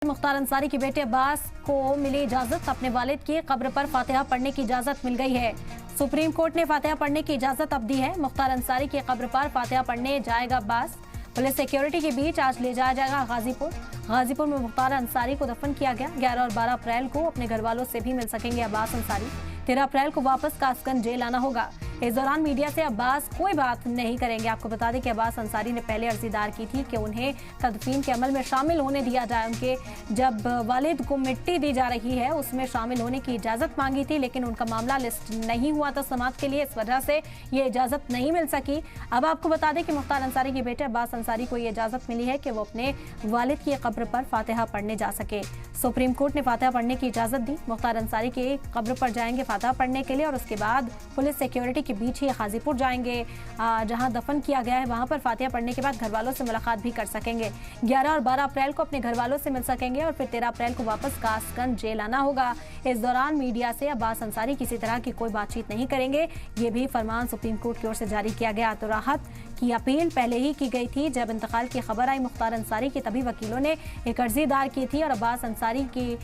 मुख्तार अंसारी के बेटे अब्बास को मिली इजाजत। अपने वालिद की कब्र पर फातिहा पढ़ने की इजाजत मिल गई है। सुप्रीम कोर्ट ने फातिहा पढ़ने की इजाजत अब दी है। मुख्तार अंसारी की कब्र पर फातिहा पढ़ने जाएगा अब्बास। पुलिस सिक्योरिटी के बीच आज ले जाया जाएगा गाजीपुर में मुख्तार अंसारी को दफन किया गया। 11 और 12 अप्रैल को अपने घर वालों से भी मिल सकेंगे अब्बास अंसारी। 13 अप्रैल को वापस कासगंज जेल आना होगा। इस दौरान मीडिया से अब्बास कोई बात नहीं करेंगे। आपको बता दें कि अब्बास अंसारी ने पहले अर्जी दायर की थी कि उन्हें तदफीन के अमल में शामिल होने दिया जाए। उनके जब वालिद को मिट्टी दी जा रही है उसमें शामिल होने की इजाजत मांगी थी, लेकिन उनका मामला लिस्ट नहीं हुआ था समाअत के लिए, इस वजह से ये इजाजत नहीं मिल सकी। अब आपको बता दें कि मुख्तार अंसारी के बेटे अब्बास अंसारी को ये इजाजत मिली है कि वो अपने वालिद की कब्र पर फातिहा पढ़ने जा सके। सुप्रीम कोर्ट ने फातिहा पढ़ने की इजाजत दी। मुख्तार अंसारी की कब्र पर जाएंगे फातिहा पढ़ने के लिए और उसके बाद पुलिस सिक्योरिटी के बीच ही गाजीपुर जाएंगे, जहां दफन किया गया है। वहां पर फातिहा पढ़ने के बाद घर वालों से मुलाकात भी कर सकेंगे। 11 और 12 अप्रैल को अपने घर वालों से मिल सकेंगे और फिर 13 अप्रैल को वापस कासगंज जेल आना होगा। इस दौरान मीडिया से अब्बास अंसारी किसी तरह की कोई बातचीत नहीं करेंगे। ये भी फरमान सुप्रीम कोर्ट की ओर से जारी किया गया। तो राहत की अपील पहले ही की गई थी। जब इंतकाल की खबर आई मुख्तार अंसारी की, तभी वकीलों ने एक अर्जी दायर की थी और अब्बास अंसारी की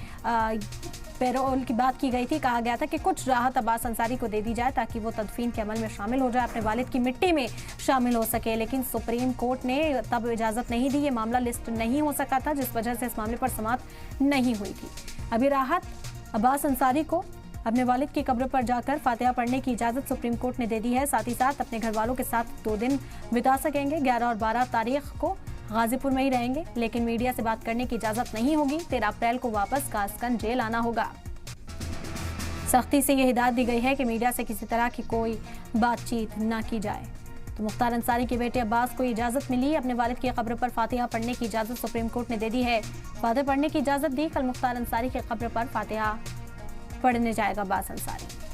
पैरोल की बात की गई थी। कहा गया था कि कुछ राहत अब्बास अंसारी को दे दी जाए ताकि वो तदफीन के अमल में शामिल हो जाए, अपने वालिद की मिट्टी में शामिल हो सके। लेकिन सुप्रीम कोर्ट ने तब इजाजत नहीं दी। ये मामला लिस्ट नहीं हो सका था, जिस वजह से इस मामले पर समाअत नहीं हुई थी। अभी राहत अब्बास अंसारी को अपने वालिद की कब्र पर जाकर फातिहा पढ़ने की इजाजत सुप्रीम कोर्ट ने दे दी है। साथ ही साथ अपने घर वालों के साथ 2 दिन बिता सकेंगे। 11 और 12 तारीख को गाजीपुर में ही रहेंगे, लेकिन मीडिया से बात करने की इजाजत नहीं होगी। 13 अप्रैल को वापस कासगंज जेल आना होगा। सख्ती से यह हिदायत दी गई है कि मीडिया से किसी तरह की कोई बातचीत न की जाए। तो मुख्तार अंसारी के बेटे अब्बास को इजाजत मिली। अपने वालिद की कब्र पर फातिहा पढ़ने की इजाजत सुप्रीम कोर्ट ने दे दी है। फातिहा पढ़ने की इजाजत दी। कल मुख्तार अंसारी की कब्र पर फातिहा पढ़ने जाएगा अब्बास अंसारी।